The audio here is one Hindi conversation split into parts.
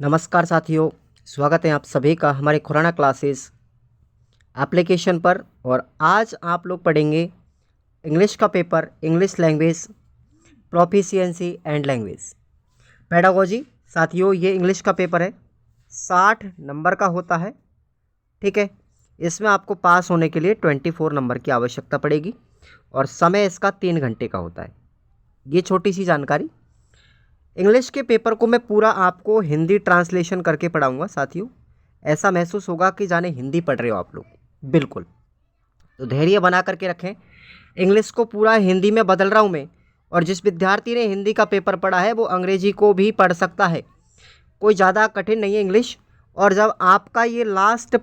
नमस्कार साथियों, स्वागत है आप सभी का हमारे खुराना क्लासेस एप्लीकेशन पर। और आज आप लोग पढ़ेंगे इंग्लिश का paper, English language proficiency and language pedagogy. साथियों, ये इंग्लिश का पेपर है, 60 नंबर का होता है। ठीक है, इसमें आपको पास होने के लिए 24 नंबर की आवश्यकता पड़ेगी और समय इसका 3 घंटे का होता है। ये छोटी सी जानकारी। इंग्लिश के पेपर को मैं पूरा आपको हिंदी ट्रांसलेशन करके पढ़ाऊंगा साथियों। ऐसा महसूस होगा कि जाने हिंदी पढ़ रहे हो आप लोग, बिल्कुल। तो धैर्य बना करके रखें। इंग्लिश को पूरा हिंदी में बदल रहा हूँ मैं, और जिस विद्यार्थी ने हिंदी का पेपर पढ़ा है वो अंग्रेजी को भी पढ़ सकता है। कोई ज़्यादा कठिन नहीं है इंग्लिश। और जब आपका ये लास्ट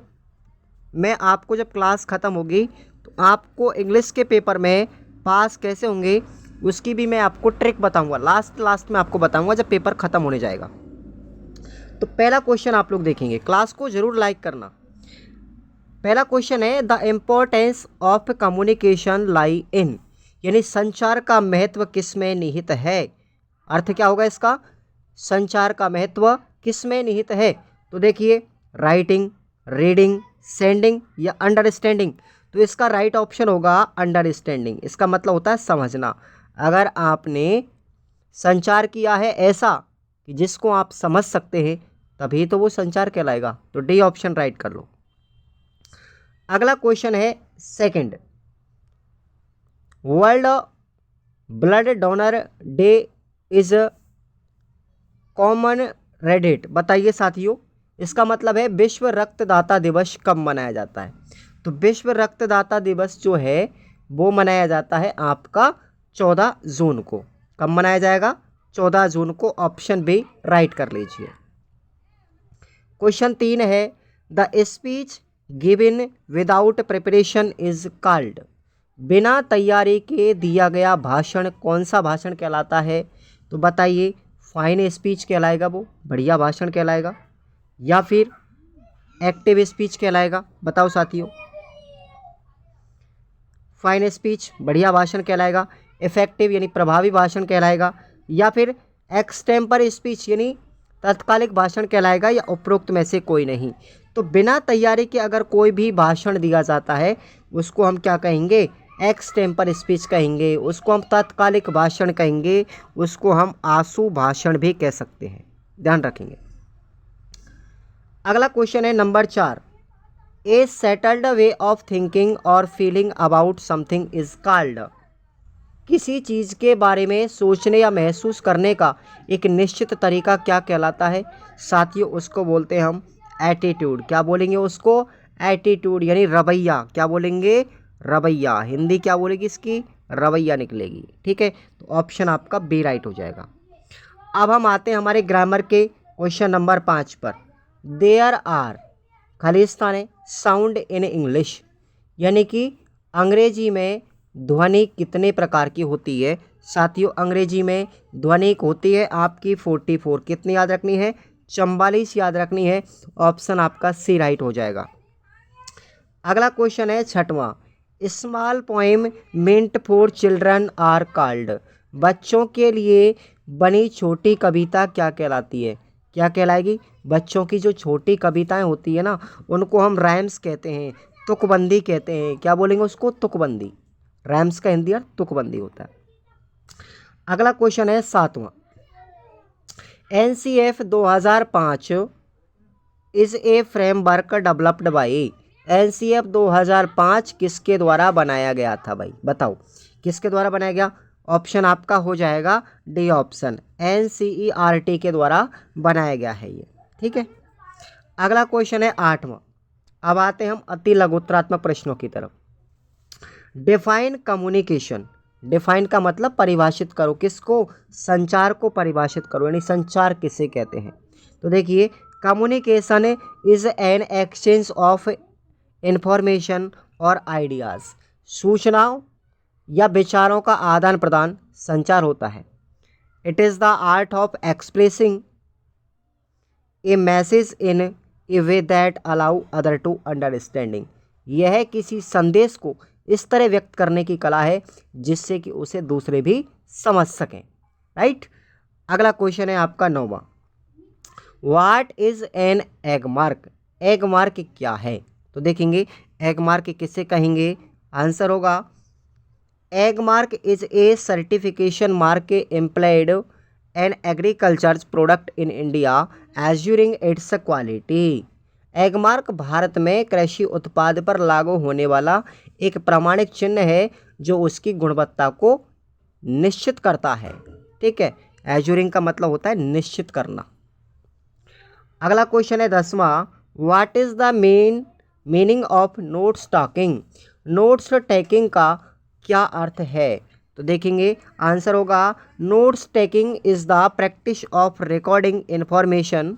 में आपको जब क्लास ख़त्म होगी तो आपको इंग्लिश के पेपर में पास कैसे होंगे उसकी भी मैं आपको ट्रिक बताऊंगा। लास्ट में आपको बताऊंगा जब पेपर ख़त्म होने जाएगा। तो पहला क्वेश्चन आप लोग देखेंगे, क्लास को ज़रूर लाइक करना। पहला क्वेश्चन है, द इम्पोर्टेंस ऑफ कम्युनिकेशन लाई इन, यानी संचार का महत्व किस में निहित है। अर्थ क्या होगा इसका, संचार का महत्व किस में निहित है। तो देखिए, राइटिंग, रीडिंग, सेंडिंग या अंडरस्टैंडिंग। तो इसका राइट ऑप्शन होगा अंडरस्टैंडिंग। इसका मतलब होता है समझना। अगर आपने संचार किया है ऐसा कि जिसको आप समझ सकते हैं तभी तो वो संचार कहलाएगा। तो डी ऑप्शन राइट कर लो। अगला क्वेश्चन है second, world blood donor day is common Reddit. बताइए साथियों, इसका मतलब है विश्व रक्तदाता दिवस कब मनाया जाता है। तो विश्व रक्तदाता दिवस जो है वो मनाया जाता है आपका 14 जून को। कब मनाया जाएगा, 14 जून को। ऑप्शन बी राइट कर लीजिए। क्वेश्चन 3 है, the speech given without preparation is called. बिना तैयारी के दिया गया भाषण कौन सा भाषण कहलाता है। तो बताइए, फाइन स्पीच कहलाएगा, वो बढ़िया भाषण कहलाएगा, या फिर एक्टिव स्पीच कहलाएगा। बताओ साथियों, फाइन स्पीच बढ़िया भाषण कहलाएगा, इफेक्टिव यानी प्रभावी भाषण कहलाएगा, या फिर एक्सटेम्पर स्पीच यानी तत्कालिक भाषण कहलाएगा, या उपरोक्त में से कोई नहीं। तो बिना तैयारी के अगर कोई भी भाषण दिया जाता है उसको हम क्या कहेंगे, एक्सटेम्पर स्पीच कहेंगे, उसको हम तत्कालिक भाषण कहेंगे, उसको हम आंसू भाषण भी कह सकते हैं। ध्यान रखेंगे। अगला क्वेश्चन है number 4, a settled way of thinking और feeling about something is called. किसी चीज़ के बारे में सोचने या महसूस करने का एक निश्चित तरीका क्या कहलाता है। साथियों, उसको बोलते हैं हम एटीट्यूड। क्या बोलेंगे उसको, एटीट्यूड यानी रवैया। क्या बोलेंगे, रवैया। हिंदी क्या बोलेगी इसकी, रवैया निकलेगी। ठीक है, तो ऑप्शन आपका बी राइट हो जाएगा। अब हम आते हैं हमारे ग्रामर के क्वेश्चन नंबर 5 पर। देयर आर, खालिस्तान है, साउंड इन इंग्लिश, यानी कि अंग्रेजी में ध्वनि कितने प्रकार की होती है। साथियों, अंग्रेजी में ध्वनि होती है आपकी 44। कितनी याद रखनी है, 44 याद रखनी है। ऑप्शन आपका सी राइट हो जाएगा। अगला क्वेश्चन है 6वां, small poem meant for children are called. बच्चों के लिए बनी छोटी कविता क्या कहलाती है। क्या कहलाएगी, बच्चों की जो छोटी कविताएं होती है ना उनको हम राइम्स कहते हैं, तुकबंदी कहते हैं। क्या बोलेंगे उसको, तुकबंदी। राइम्स का हिंदी अर्थ तुकबंदी होता है। अगला क्वेश्चन है 7वां, NCF 2005 is a framework developed by. NCF 2005 किसके द्वारा बनाया गया था भाई, बताओ किसके द्वारा बनाया गया। ऑप्शन आपका हो जाएगा डी ऑप्शन, NCERT के द्वारा बनाया गया है ये। ठीक है। अगला क्वेश्चन है 8वां। अब आते हैं हम अति लघुत्तरात्मक प्रश्नों की तरफ। Define communication. डिफाइन का मतलब परिभाषित करो, किसको, संचार को परिभाषित करो, यानी संचार किसे कहते हैं। तो देखिए, communication is an exchange of information और आइडियाज़। सूचनाओं या विचारों का आदान प्रदान संचार होता है। It is the art of expressing a message in a way that allow other to understanding. यह किसी संदेश को इस तरह व्यक्त करने की कला है जिससे कि उसे दूसरे भी समझ सकें। राइट। अगला क्वेश्चन है आपका 9वां, what is an Agmark? Agmark क्या है? तो देखेंगे एग मार्क किसे कहेंगे। आंसर होगा Agmark is a certification mark employed on agriculture product in India assuring its quality. Agmark Bharat में कृषि उत्पाद पर लागू होने वाला एक प्रमाणिक चिन्ह है जो उसकी गुणवत्ता को निश्चित करता है। ठीक है, एज्यूरिंग का मतलब होता है निश्चित करना। अगला क्वेश्चन है 10वां, what is the meaning of notes talking? Notes taking का क्या अर्थ है? तो देखेंगे आंसर होगा notes taking is the practice of recording information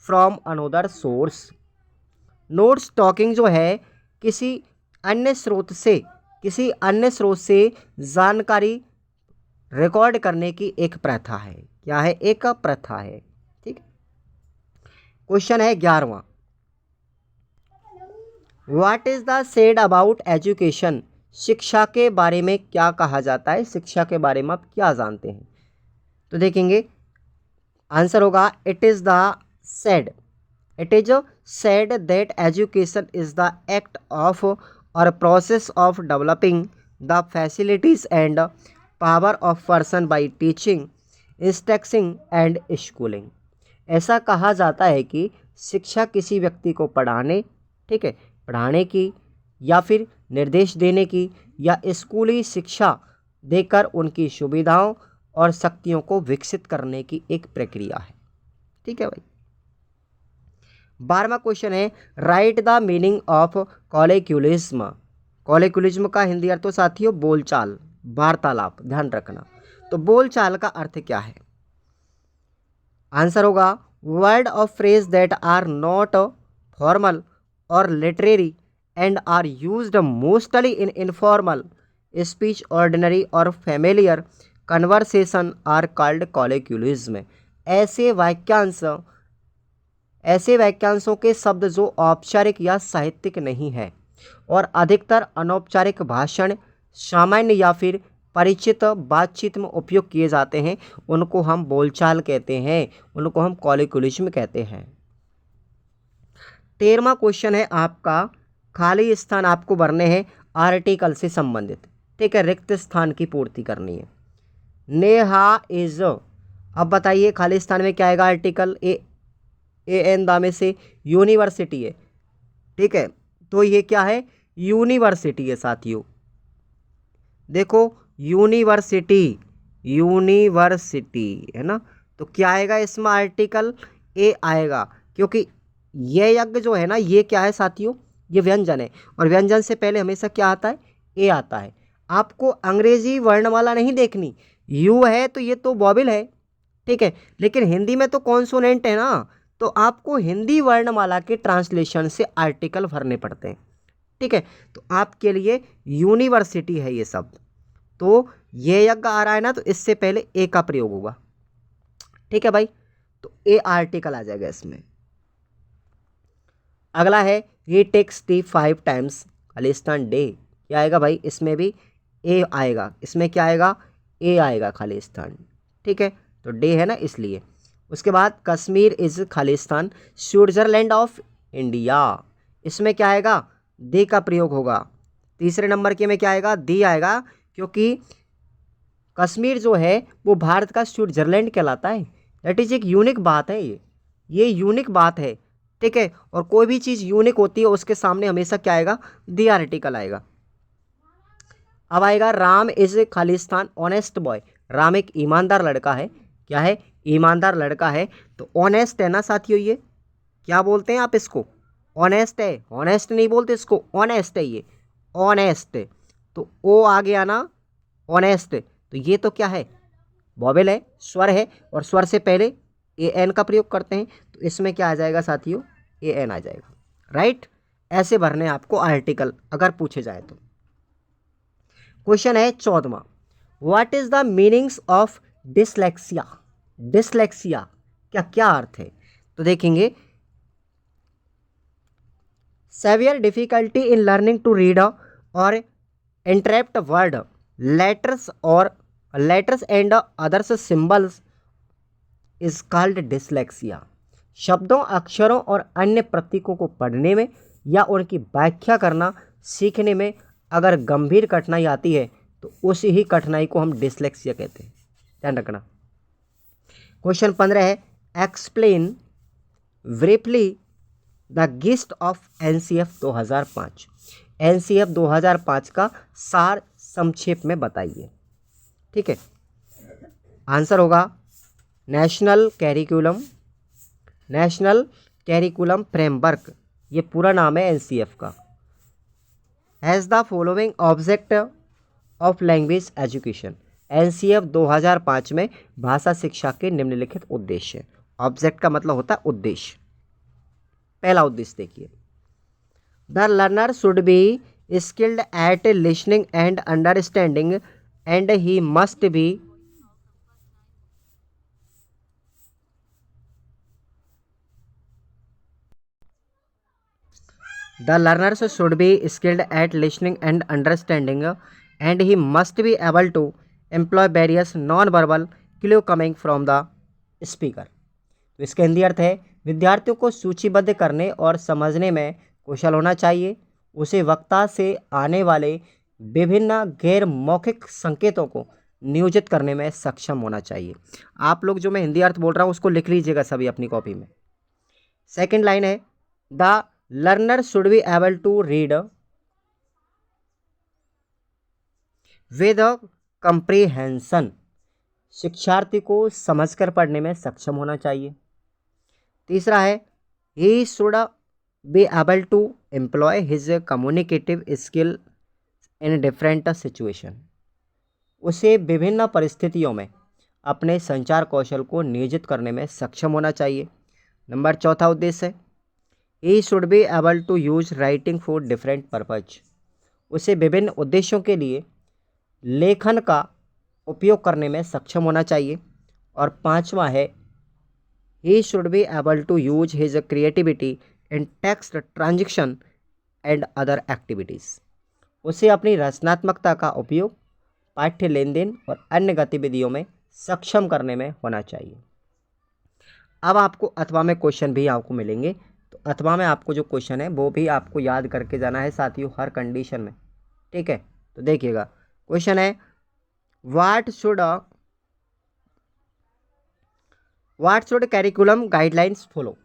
from another source. Notes talking जो है किसी अन्य स्रोत से जानकारी रिकॉर्ड करने की एक प्रथा है। क्या है? एक प्रथा है। ठीक। क्वेश्चन है 11वां, what is the said about education? शिक्षा के बारे में क्या कहा जाता है? शिक्षा के बारे में आप क्या जानते हैं? तो देखेंगे आंसर होगा it is said that education is the act of or process of developing the facilities and power of person by teaching, instructing and schooling। ऐसा कहा जाता है कि शिक्षा किसी व्यक्ति को पढ़ाने, ठीक है, पढ़ाने की या फिर निर्देश देने की या स्कूली शिक्षा देकर उनकी सुविधाओं और शक्तियों को विकसित करने की एक प्रक्रिया है। ठीक है भाई। 12वां क्वेश्चन है राइट द मीनिंग ऑफ कॉलेक्युलिज्म। कॉलेक्युलिज्म का हिंदी अर्थ तो साथियों बोलचाल, वार्तालाप, ध्यान रखना। तो बोलचाल का अर्थ क्या है? आंसर होगा word of phrase that are not formal और literary and are used mostly in informal speech, ordinary और familiar conversation are called colloquialism. ऐसे वाक्यांशों के शब्द जो औपचारिक या साहित्यिक नहीं है और अधिकतर अनौपचारिक भाषण, सामान्य या फिर परिचित बातचीत में उपयोग किए जाते हैं, उनको हम बोलचाल कहते हैं, उनको हम कॉलेक्युलिज्म कहते हैं। 13वां क्वेश्चन है आपका, खाली स्थान आपको भरने हैं आर्टिकल से संबंधित। ठीक है, रिक्त स्थान की पूर्ति करनी है। नेहा इज, अब बताइए खाली स्थान में क्या आएगा? आर्टिकल एन दामे से यूनिवर्सिटी है। ठीक है, तो ये क्या है? यूनिवर्सिटी है साथियों। देखो यूनिवर्सिटी है ना, तो क्या आएगा इसमें? आर्टिकल ए आएगा, क्योंकि ये यज्ञ जो है ना, ये क्या है साथियों? ये व्यंजन है, और व्यंजन से पहले हमेशा क्या आता है? ए आता है। आपको अंग्रेजी वर्णमाला नहीं देखनी, यू है तो ये तो वॉवेल है, ठीक है, लेकिन हिंदी में तो कॉन्सोनेंट है ना, तो आपको हिंदी वर्णमाला के ट्रांसलेशन से आर्टिकल भरने पड़ते हैं। ठीक है, तो आपके लिए यूनिवर्सिटी है ये शब्द, तो ये यज्ञ आ रहा है ना, तो इससे पहले ए का प्रयोग होगा। ठीक है भाई, तो ए आर्टिकल आ जाएगा इसमें। अगला है ही टेक्स टी 5 टाइम्स खालिस्तान डे। क्या आएगा भाई? इसमें भी ए आएगा। इसमें क्या आएगा? ए आएगा खालिस्तान। ठीक है, तो डे है ना इसलिए। उसके बाद Kashmir is Khalistan Switzerland of India. इसमें क्या आएगा? दे का प्रयोग होगा। तीसरे नंबर के में क्या आएगा? दी आएगा, क्योंकि कश्मीर जो है वो भारत का स्विट्जरलैंड कहलाता है। दैट इज एक यूनिक बात है, ये यूनिक बात है। ठीक है, और कोई भी चीज़ यूनिक होती है उसके सामने हमेशा क्या आएगा? दी आर्टिकल आएगा। अब आएगा Ram is Khalistan honest boy. Ram एक ईमानदार लड़का है। क्या है? ईमानदार लड़का है। तो ऑनेस्ट है ना साथियों, ये क्या बोलते हैं आप इसको? ऑनेस्ट है, ऑनेस्ट नहीं बोलते इसको, ऑनेस्ट है ये, ऑनेस्ट। तो ओ आ गया ना, ऑनेस्ट, तो ये तो क्या है? वॉवेल है, स्वर है, और स्वर से पहले ए एन का प्रयोग करते हैं, तो इसमें क्या आ जाएगा साथियों? ए एन आ जाएगा। राइट, ऐसे भरने आपको आर्टिकल अगर पूछे जाए तो। क्वेश्चन है 14वां, what is the meanings of dyslexia? Dyslexia क्या क्या अर्थ है? तो देखेंगे severe difficulty in learning to read और interpret word letters and others symbols is called dyslexia. शब्दों, अक्षरों और अन्य प्रतीकों को पढ़ने में या उनकी व्याख्या करना सीखने में अगर गंभीर कठिनाई आती है तो उसी ही कठिनाई को हम डिसलेक्सिया कहते हैं, ध्यान रखना। क्वेश्चन 15 है, explain briefly the gist of NCF 2005। NCF 2005 का सार संक्षेप में बताइए। ठीक है, आंसर होगा नेशनल कैरिकुलम फ्रेमवर्क, ये पूरा नाम है एनसीएफ का। Has the following object of language education. NCF 2005 में भाषा शिक्षा के निम्नलिखित उद्देश्य। ऑब्जेक्ट का मतलब होता है उद्देश्य। पहला उद्देश्य देखिए, the learner should be skilled at listening and understanding and he must be The learners should be skilled at listening and understanding, and he must be able to employ various non-verbal clues coming from the speaker. तो इसका हिंदी अर्थ है, विद्यार्थियों को सूचीबद्ध करने और समझने में कुशल होना चाहिए, उसे वक्ता से आने वाले विभिन्न गैर मौखिक संकेतों को नियोजित करने में सक्षम होना चाहिए। आप लोग जो मैं हिंदी अर्थ बोल रहा हूँ उसको लिख लीजिएगा सभी अपनी कॉपी में। सेकंड लाइन है, the learner should be able to read with comprehension. शिक्षार्थी को समझकर पढ़ने में सक्षम होना चाहिए। तीसरा है, he should be able to employ his communicative skill in different situation. उसे विभिन्न परिस्थितियों में अपने संचार कौशल को नियोजित करने में सक्षम होना चाहिए। नंबर चौथा उद्देश्य है, he should be able to use writing for different purpose. उसे विभिन्न उद्देश्यों के लिए लेखन का उपयोग करने में सक्षम होना चाहिए। और पांचवा है, he should be able to use his creativity in text transaction and other activities. उसे अपनी रचनात्मकता का उपयोग पाठ्य लेन देन और अन्य गतिविधियों में सक्षम करने में होना चाहिए। अब आपको अथवा में क्वेश्चन भी आपको मिलेंगे, तो अथवा में आपको जो क्वेश्चन है वो भी आपको याद करके जाना है साथियों, हर कंडीशन में। ठीक है, तो देखिएगा, क्वेश्चन है, what should curriculum guidelines follow.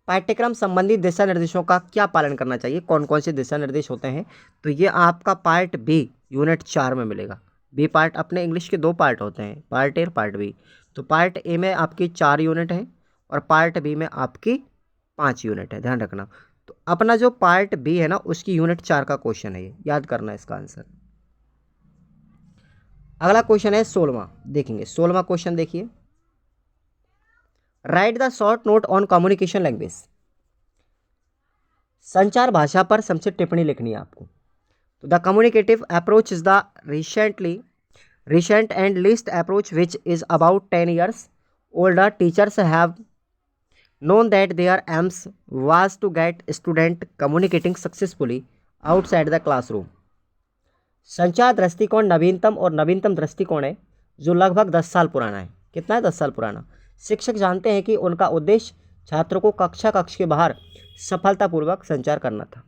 पाठ्यक्रम संबंधी दिशा निर्देशों का क्या पालन करना चाहिए, कौन कौन से दिशा निर्देश होते हैं, तो ये आपका पार्ट बी यूनिट 4 में मिलेगा। बी पार्ट, अपने इंग्लिश के 2 पार्ट होते हैं, पार्ट ए और पार्ट बी। तो पार्ट ए में आपकी 4 यूनिट है और पार्ट बी में आपकी 5 यूनिट है, ध्यान रखना। तो अपना जो पार्ट बी है ना, उसकी यूनिट 4 का क्वेश्चन है, ये याद करना है इसका आंसर। अगला क्वेश्चन है 16वां, देखेंगे 16वां क्वेश्चन देखिए, right the short note on communication language. संचार भाषा पर संक्षिप्त टिप्पणी लिखनी है आपको। तो the communicative approach is the recent and least approach which is about 10 years older. Teachers have known that their aims was to get student communicating successfully outside the classroom. संचार दृष्टिकोण नवीनतम दृष्टिकोण है जो लगभग 10 साल पुराना है। कितना है? 10 साल पुराना। शिक्षक जानते हैं कि उनका उद्देश्य छात्रों को कक्ष के बाहर सफलतापूर्वक संचार करना था।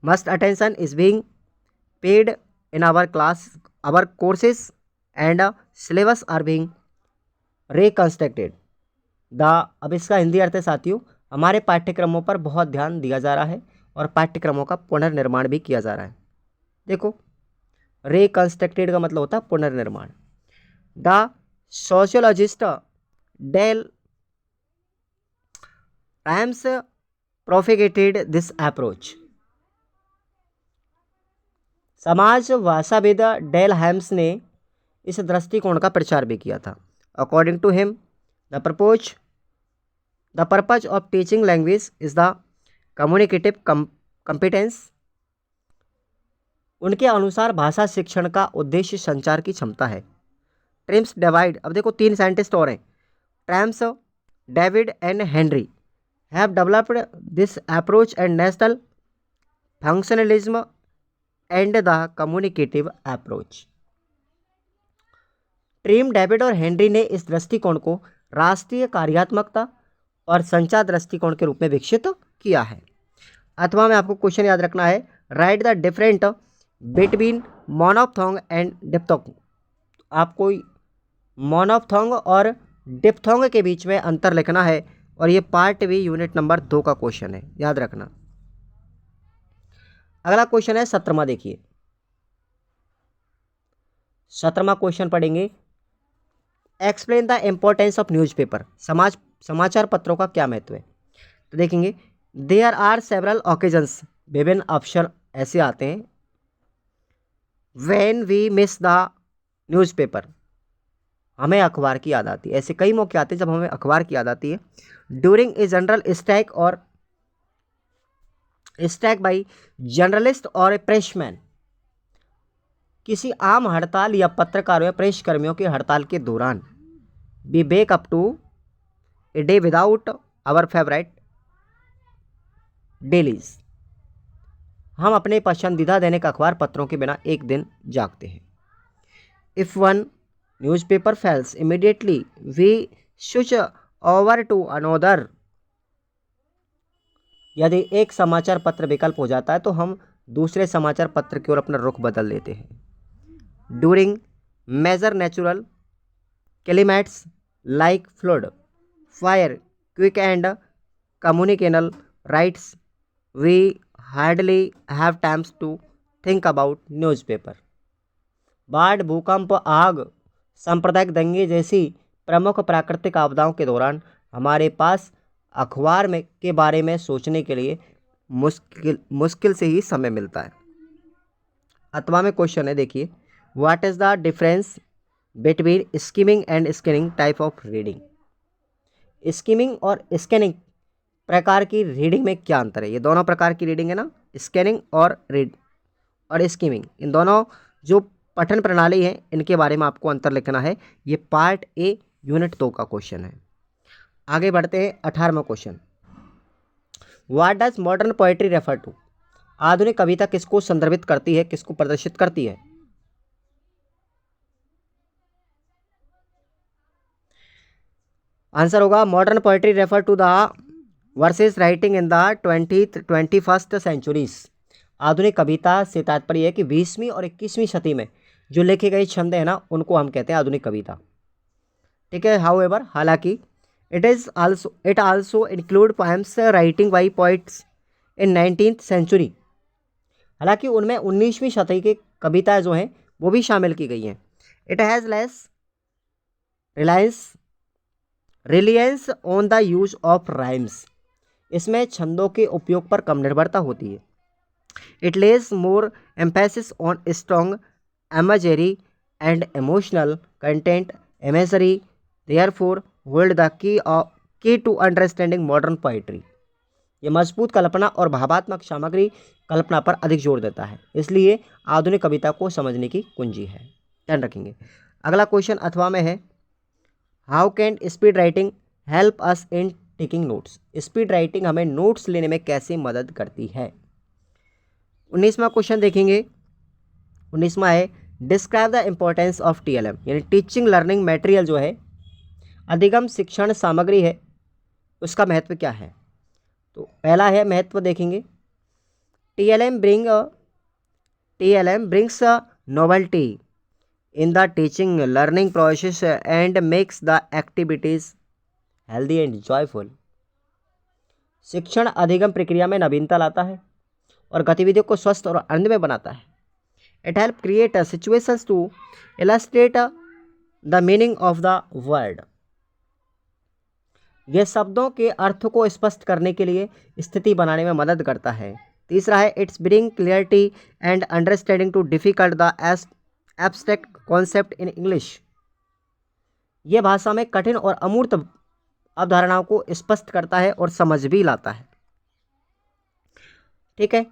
Must attention is being paid in our courses and syllabus are being reconstructed. अब इसका हिंदी अर्थ है साथियों, हमारे पाठ्यक्रमों पर बहुत ध्यान दिया जा रहा है और पाठ्यक्रमों का पुनर्निर्माण भी किया जा रहा है। देखो, रिकंस्ट्रक्टेड का मतलब होता है पुनर्निर्माण। The sociologist Dell Hymes propagated this approach. समाज भाषाविद डेल हैम्स ने इस दृष्टिकोण का प्रचार भी किया था। According to him the purpose of teaching language is the communicative competence. उनके अनुसार भाषा शिक्षण का उद्देश्य संचार की क्षमता है। ट्रिम्स डेविड, अब देखो 3 साइंटिस्ट और हैं, ट्रैम्स, David and Henry have developed this approach and national functionalism and the communicative approach. Trim, David और हेनरी ने इस दृष्टिकोण को राष्ट्रीय कार्यात्मकता और संचार दृष्टिकोण के रूप में विकसित किया है। अथवा में आपको क्वेश्चन याद रखना है, write the different between monophthong and diphthong. आपको मोनोप्थोंग और डिप्थोंग के बीच में अंतर लिखना है और ये पार्ट बी यूनिट नंबर 2 का क्वेश्चन है, याद रखना। अगला क्वेश्चन है 17वां, देखिए 17वां क्वेश्चन पढ़ेंगे, explain the importance of newspaper. समाचार पत्रों का क्या महत्व है। तो देखेंगे, देयर आर सेवरल ओकेजन्स, विभिन्न अवसर ऐसे आते हैं, when we miss the newspaper, हमें अखबार की याद आती है। ऐसे कई मौके आते हैं जब हमें अखबार की याद आती है। ड्यूरिंग ए जनरल स्ट्राइक और स्ट्राइक बाई जर्नलिस्ट और ए प्रेसमैन, किसी आम हड़ताल या पत्रकारों या प्रेस कर्मियों की हड़ताल के दौरान, we wake up to a day without our favourite dailies, हम अपने पसंदीदा दैनिक अखबार पत्रों के बिना एक दिन जागते हैं। If one newspaper fails immediately we switch over to another, यदि एक समाचार पत्र विकल्प हो जाता है तो हम दूसरे समाचार पत्र की ओर अपना रुख बदल लेते हैं। During major natural calamities like flood, fire, quick and communicational riots, we hardly have times to think about newspaper. बाढ़, भूकंप, आग, सांप्रदायिक दंगे जैसी प्रमुख प्राकृतिक आपदाओं के दौरान हमारे पास अखबार में के बारे में सोचने के लिए मुश्किल से ही समय मिलता है। अथवा में क्वेश्चन है, देखिए, what is the difference between skimming and scanning type of reading. Skimming और स्कैनिंग प्रकार की रीडिंग में क्या अंतर है। ये दोनों प्रकार की रीडिंग है ना, स्कैनिंग और रीड और स्किमिंग, इन दोनों जो पठन प्रणाली है इनके बारे में आपको अंतर लिखना है। ये पार्ट ए यूनिट 2 का क्वेश्चन है। आगे बढ़ते हैं 18वां question, what does modern poetry refer to. आधुनिक कविता किसको संदर्भित करती है, किसको प्रदर्शित करती है। आंसर होगा, modern poetry refer to the verses writing in the 21st centuries. आधुनिक कविता से तात्पर्य है कि 20वीं और 21वीं सदी में जो लिखे गए छंद है ना, उनको हम कहते हैं आधुनिक कविता। ठीक है, हाउएवर, हालांकि it also include poems writing by poets in 19th century. हालांकि उनमें 19वीं शताब्दी की कविताएं जो हैं वो भी शामिल की गई हैं। It has less reliance on the use of rhymes, इसमें छंदों के उपयोग पर कम निर्भरता होती है। It lays more emphasis on strong imagery and emotional content imagery, therefore hold the key to understanding modern poetry. ये मजबूत कल्पना और भावात्मक सामग्री कल्पना पर अधिक जोर देता है, इसलिए आधुनिक कविता को समझने की कुंजी है, ध्यान रखेंगे। अगला क्वेश्चन अथवा में है, how can speed writing help us in taking notes. Speed writing हमें नोट्स लेने में कैसे मदद करती है। 19वां क्वेश्चन देखेंगे, 19वां है, describe the importance of TLM, यानी टीचिंग लर्निंग मटेरियल जो है, अधिगम शिक्षण सामग्री है, उसका महत्व क्या है। तो पहला है महत्व देखेंगे, TLM brings novelty in the teaching learning process and makes the activities healthy and joyful. शिक्षण अधिगम प्रक्रिया में नवीनता लाता है और गतिविधियों को स्वस्थ और आनंदमय बनाता है। It help create situations to illustrate the meaning of the word, यह शब्दों के अर्थ को स्पष्ट करने के लिए स्थिति बनाने में मदद करता है। तीसरा है, it's bring clarity and understanding to difficult the abstract concept in English, यह भाषा में कठिन और अमूर्त अवधारणाओं को स्पष्ट करता है और समझ भी लाता है। ठीक है,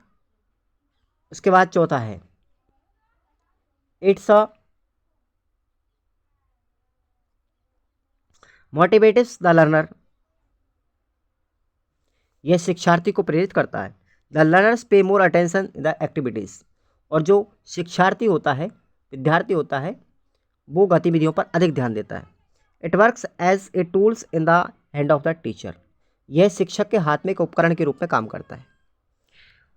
उसके बाद चौथा है, इट्स मोटिवेट्स द लर्नर, यह शिक्षार्थी को प्रेरित करता है। द लर्नर्स पे more attention in the activities, और जो शिक्षार्थी होता है, विद्यार्थी होता है, वो गतिविधियों पर अधिक ध्यान देता है। It works as a tools in the hand of the teacher. यह शिक्षक के हाथ में एक उपकरण के रूप में काम करता है।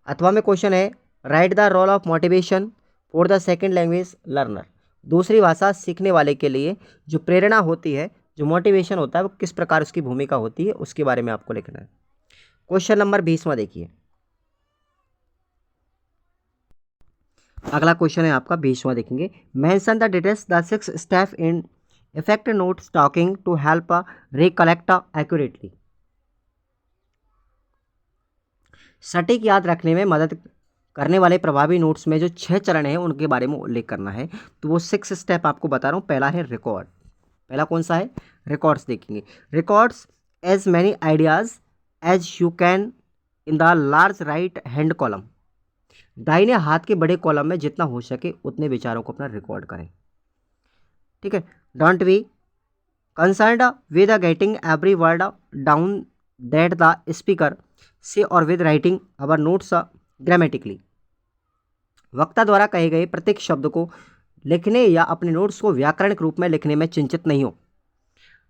अथवा में क्वेश्चन है, write the role of motivation for the second language learner. दूसरी भाषा सीखने वाले के लिए जो प्रेरणा होती है, जो मोटिवेशन होता है, वो किस प्रकार उसकी भूमिका होती है, उसके बारे में आपको लिखना है। क्वेश्चन नंबर 20वां देखिए। अगला क्वेश्चन है आपका 20वां देखेंगे। Mention the details the 6 step in effect notes talking to help recollect accurately. सटीक याद रखने में मदद करने वाले प्रभावी नोट्स में जो 6 चरण हैं उनके बारे में उल्लेख करना है। तो वो 6 स्टेप आपको बता रहा हूँ। पहला है रिकॉर्ड। पहला कौन सा है? रिकॉर्ड्स देखेंगे। Records as many ideas as you can in the large right hand column. दाहिने हाथ के बड़े कॉलम में जितना हो सके उतने विचारों को अपना रिकॉर्ड करें। ठीक है। Don't be concerned with getting every word down that the speaker से और with writing our notes grammatically. वक्ता द्वारा कहे गए प्रत्येक शब्द को लिखने या अपने नोट्स को व्याकरणिक रूप में लिखने में चिंतित नहीं हो।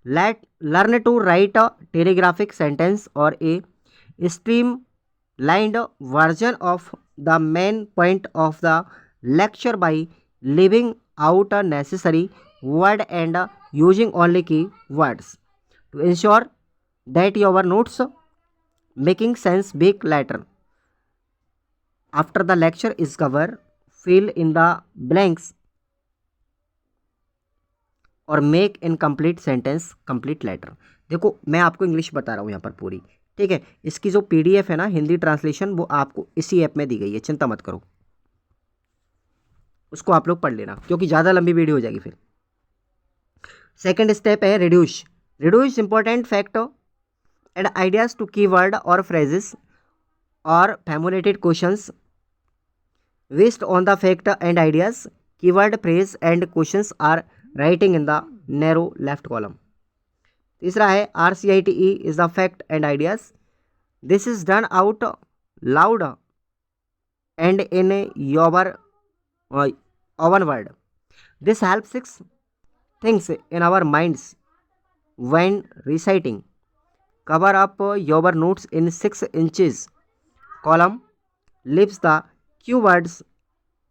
Learn to write a telegraphic sentence और a streamlined version of the main point of the lecture by leaving out a necessary word and using only key words to ensure that your notes making sense big later. After the lecture is covered, fill in the blanks और make incomplete sentence complete letter. देखो मैं आपको इंग्लिश बता रहा हूँ यहाँ पर पूरी, ठीक है। इसकी जो पीडीएफ है ना, हिंदी ट्रांसलेशन, वो आपको इसी ऐप में दी गई है, चिंता मत करो, उसको आप लोग पढ़ लेना क्योंकि ज़्यादा लंबी वीडियो हो जाएगी फिर। सेकंड स्टेप है reduce. Reduce important fact and ideas to keyword और फ्रेजेस और formulated questions based on the fact and ideas. Keyword phrase and questions are writing in the narrow left column. तीसरा है RCITE is the fact and ideas. This is done out loud and in your own word. This help 6 things in our minds when reciting. Cover up your notes in 6 inches column leaves the keywords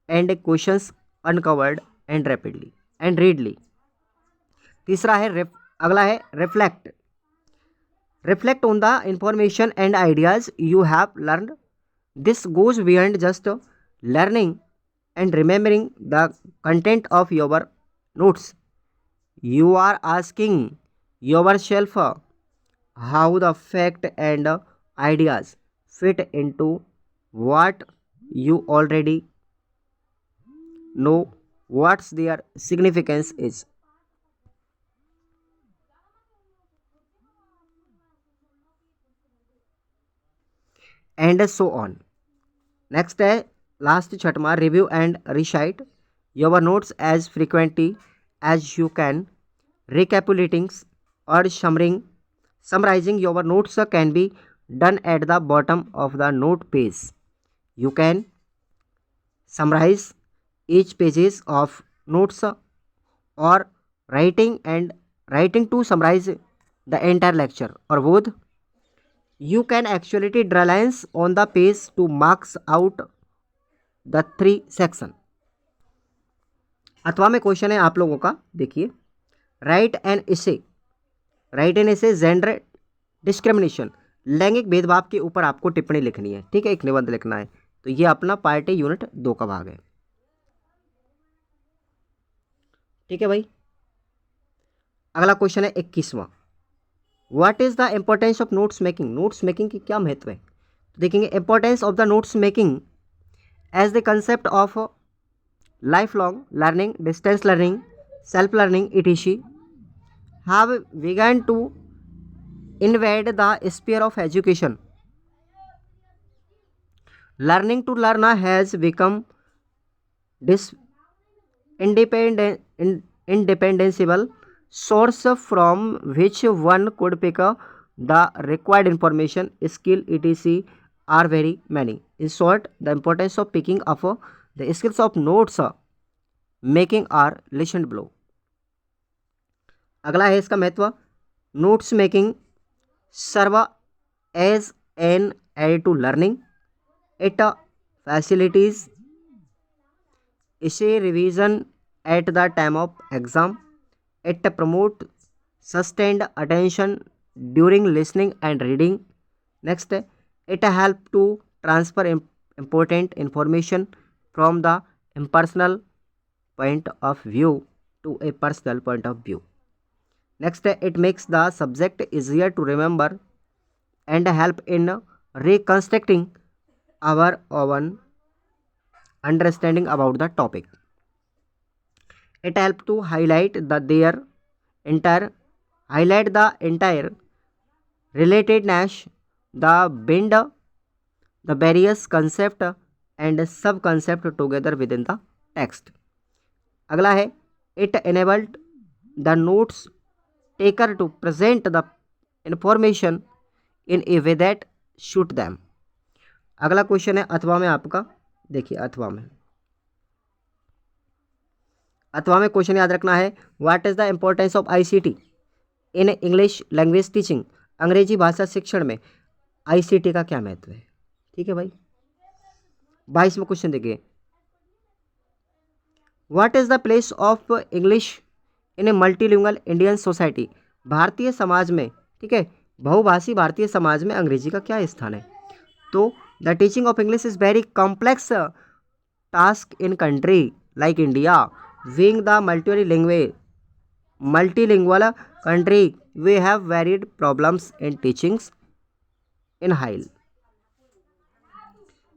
and questions uncovered and rapidly and readily. तीसरा है अगला है reflect. Reflect on the information and ideas you have learn. This goes beyond just learning and remembering the content of your notes. You are asking yourself how the fact and ideas fit into what you already know what's their significance is. And so on. Next है लास्ट छठवां, review and recite your notes as frequently as you can. Recapitulating और summarising your notes can be done at the bottom of the note page. You can summarise each pages of notes or writing to summarize the entire lecture or both. You can actually draw lines on the page to marks out the 3 section. अथवा में क्वेश्चन है आप लोगों का, देखिए। Right an essay gender discrimination, लैंगिक भेदभाव के ऊपर आपको टिप्पणी लिखनी है, ठीक है, एक निबंध लिखना है। तो ये अपना पार्ट है, यूनिट 2 का भाग है, ठीक है भाई। अगला क्वेश्चन है 21वां, what is the importance of notes making. Notes making की क्या महत्व है, तो देखेंगे importance of the notes making as the concept of lifelong learning, distance learning, self learning etc have begun to invade the sphere of education. Learning to learn has become independable source from which one could pick up the required information, skill etc are very many. In short, the importance of picking up the skills of notes making are listed below. अगला है इसका महत्व, notes making serve as an aid to learning, it facilities easy revision at the time of exam, it promote sustained attention during listening and reading. Next है, it help to transfer important information from the impersonal point of view to a personal point of view. Next, it makes the subject easier to remember and help in reconstructing our own understanding about the topic. It helps to highlight the entire relatedness, the bend the various concept and सब concept together within the text. अगला है, it enabled the notes taker to present the information in a way that suit them. अगला क्वेश्चन है अथवा में आपका, देखिए अथवा में क्वेश्चन याद रखना है, what is the importance of ICT in English language teaching, अंग्रेजी भाषा शिक्षण में ICT का क्या महत्व है। ठीक है भाई। 22वां क्वेश्चन देखिए, what is the place of English in A multilingual Indian society, Bharatiya Samaj में, ठीक है, बहुभाषी भारतीय समाज में अंग्रेजी का क्या स्थान है। तो the teaching of English is very complex task in country like India, being the multilingual country, we have varied problems in teachings in high.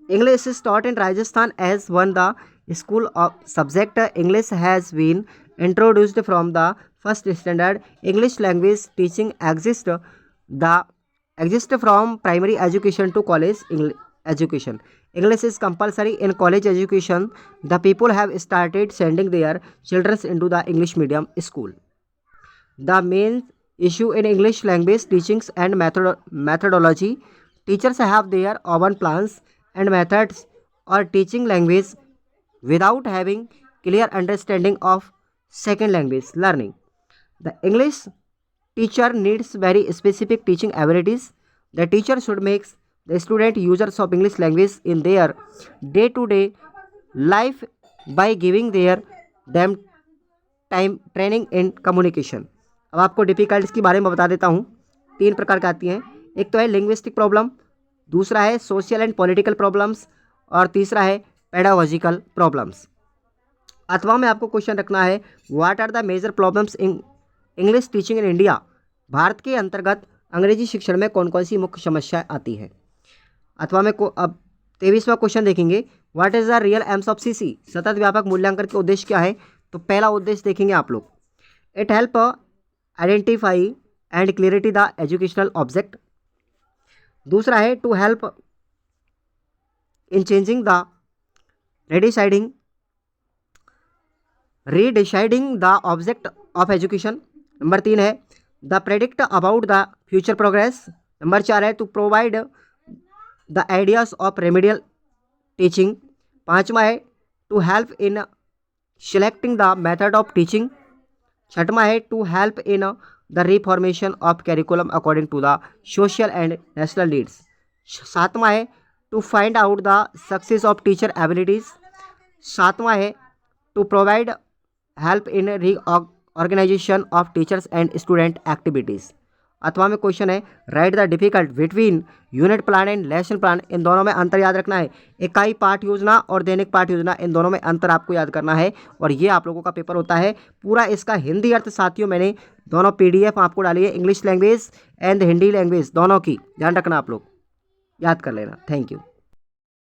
English is taught in Rajasthan as one the school of subject. English has been introduced from the first standard. English language teaching exists from primary education to college education. English is compulsory in college education. The people have started sending their children into the English medium school. The main issue in English language teachings and methodology, teachers have their own plans and methods or teaching language without having clear understanding of second language learning. The English teacher needs very specific teaching abilities. The teacher should make the student users of English language in their day-to-day life by giving them time training in communication. अब आपको डिफ़िकल्टीज के बारे में बता देता हूँ। 3 प्रकार की आती हैं। एक तो है लिंग्विस्टिक प्रॉब्लम, दूसरा है सोशल एंड पॉलिटिकल प्रॉब्लम्स और तीसरा है पेडागोजिकल प्रॉब्लम्स। अथवा में आपको क्वेश्चन रखना है, what are the major problems in English teaching in India, भारत के अंतर्गत अंग्रेजी शिक्षण में कौन कौन सी मुख्य समस्याएं आती हैं। अथवा में अब 23वां क्वेश्चन देखेंगे, what is the real AIIMS of CC, सतत व्यापक मूल्यांकन के उद्देश्य क्या है। तो पहला उद्देश्य देखेंगे आप लोग, it help identify and clarity the educational object. दूसरा है to help in changing the redeciding the object of education. Number 3 है the predict about the future progress. Number 4 है to provide the ideas of remedial teaching. 5वां है to help in selecting the method of teaching. 6वां है to help in the reformation of curriculum according to the social and national needs. 7वां है to find out the success of teacher abilities. 7वां है to provide help in reorganisation of teachers and student activities. अथवा में क्वेश्चन है, write the difficult between unit plan and lesson plan. इन दोनों में अंतर याद रखना है। इकाई पाठ योजना और दैनिक पाठ योजना, इन दोनों में अंतर आपको याद करना है। और ये आप लोगों का पेपर होता है पूरा। इसका हिंदी अर्थ साथियों मैंने दोनों PDF आपको डाली है, English language and Hindi language दोनों की, ध्यान रखना आप लोग, याद कर लेना। Thank you.